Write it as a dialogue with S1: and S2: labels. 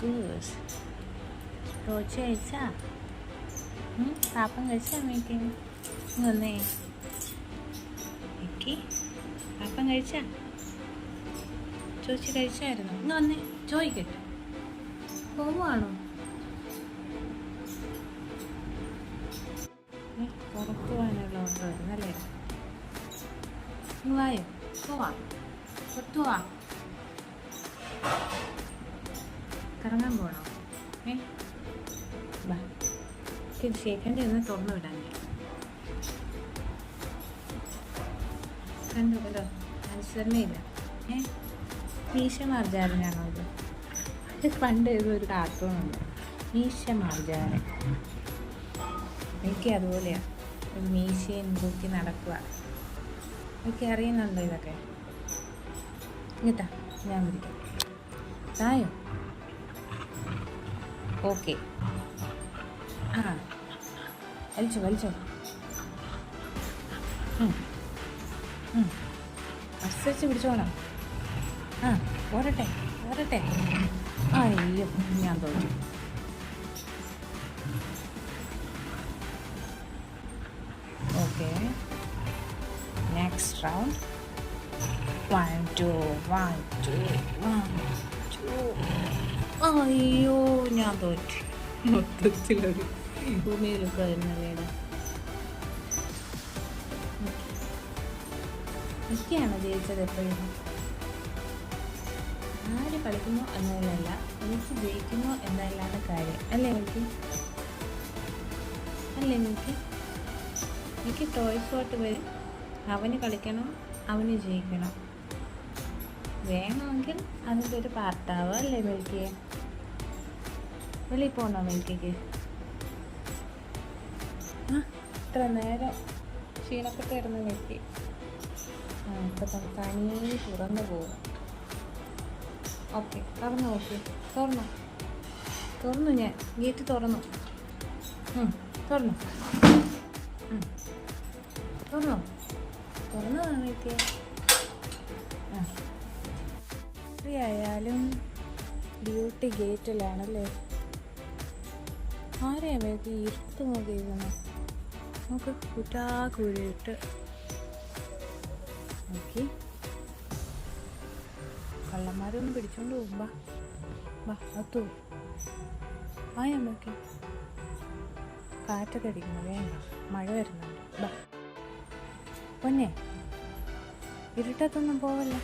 S1: Goose Roach കഴിച്ചാ? പാപ്പം കഴിച്ചാ meeting വന്നേ? ഓക്കെ, പാപ്പം കഴിച്ചാ? ചോദിച്ച് കഴിച്ചായിരുന്നു? ഇന്ന് വന്നേ ചോദിക്കട്ടെ. പോവാണോ? പുറത്ത് പോകാനുള്ള ഓട്ടോ വരുന്നല്ലേ? വായോ, പോവാ, പുറത്തു പോവാ. കറങ്ങാൻ പോകണോ? ബാ, ഷേഖൻ്റെ ഒന്ന് തുറന്നു വിടാൻ. കണ്ടോ കണ്ടോ, അനുസരണയില്ല. മീശ മാർജാരനാണോ ഇത്? പണ്ട് ഇതൊരു കാർട്ടൂണുണ്ട്, മീശ മാർജാരൻ. എനിക്ക് അതുപോലെയാണ്, ഒരു മീശയും തൂക്കി നടക്കുക. എനിക്ക് അറിയുന്നുണ്ടോ ഇതൊക്കെ? ഇങ്ങത്താ, ഞാൻ വിളിക്കാം. തായോ? ഓക്കെ. ആ, വലിച്ചോ വലിച്ചോ. അനുസരിച്ച് പിടിച്ചോണം. ആ, പോരട്ടെ പോരട്ടെ. അയ്യോ, ഞാൻ തോന്നി. Okay, next round. 1 2 1 2 1 2. അയ്യോ, ഞാൻ തോറ്റു. മൊത്തത്തിലൊരു ഭൂമിയിലൊക്കെ വരുന്ന വീട്. എനിക്കാണ് ജയിച്ചത് എപ്പോഴും. ആര് കളിക്കുന്നു എന്നതിലല്ല, എനിക്ക് ജയിക്കുന്നു എന്നതിലാണ് കാര്യം. അല്ലേ എനിക്ക്? അല്ലേ എനിക്ക് ടോയ് ഷോട്ട് വരും. അവന് കളിക്കണം, അവന് ജയിക്കണം. വേണമെങ്കിൽ അതിൻ്റെ ഒരു പാർട്ടാവുക. അല്ലേ മിൽക്കി? വെളിയിൽ പോകണോ മിൽക്കിക്ക്? ഇത്ര നേരം ക്ഷീണപ്പെട്ട് കിടന്ന് മിൽക്കി. ഇപ്പം തനിയെ തുറന്നു പോകും. ഓക്കെ, തുറന്നു നോക്കി. തുറന്നു ഞാൻ ഗേറ്റ് തുറന്നു. തുറന്നു മിൽക്കി. ഫ്രീ ആയാലും ഡ്യൂട്ടി ഗേറ്റിലാണല്ലേ? ആരെയാ മിൽക്കി ഇരുത്ത് നോക്കിയിരിക്കണം? നമുക്ക് കുറ്റാക്കുഴിയിട്ട് നോക്കി. കള്ളന്മാരൊന്നും പിടിച്ചോണ്ട് പോകും. ബാ അത്തു ആയാ നോക്കി. കാറ്റൊക്കെ അടിക്കുന്നു, വേണ്ട, മഴ വരുന്നുണ്ട്. ബാ പൊന്നെ, ഇരുട്ടത്തൊന്നും പോവല്ല.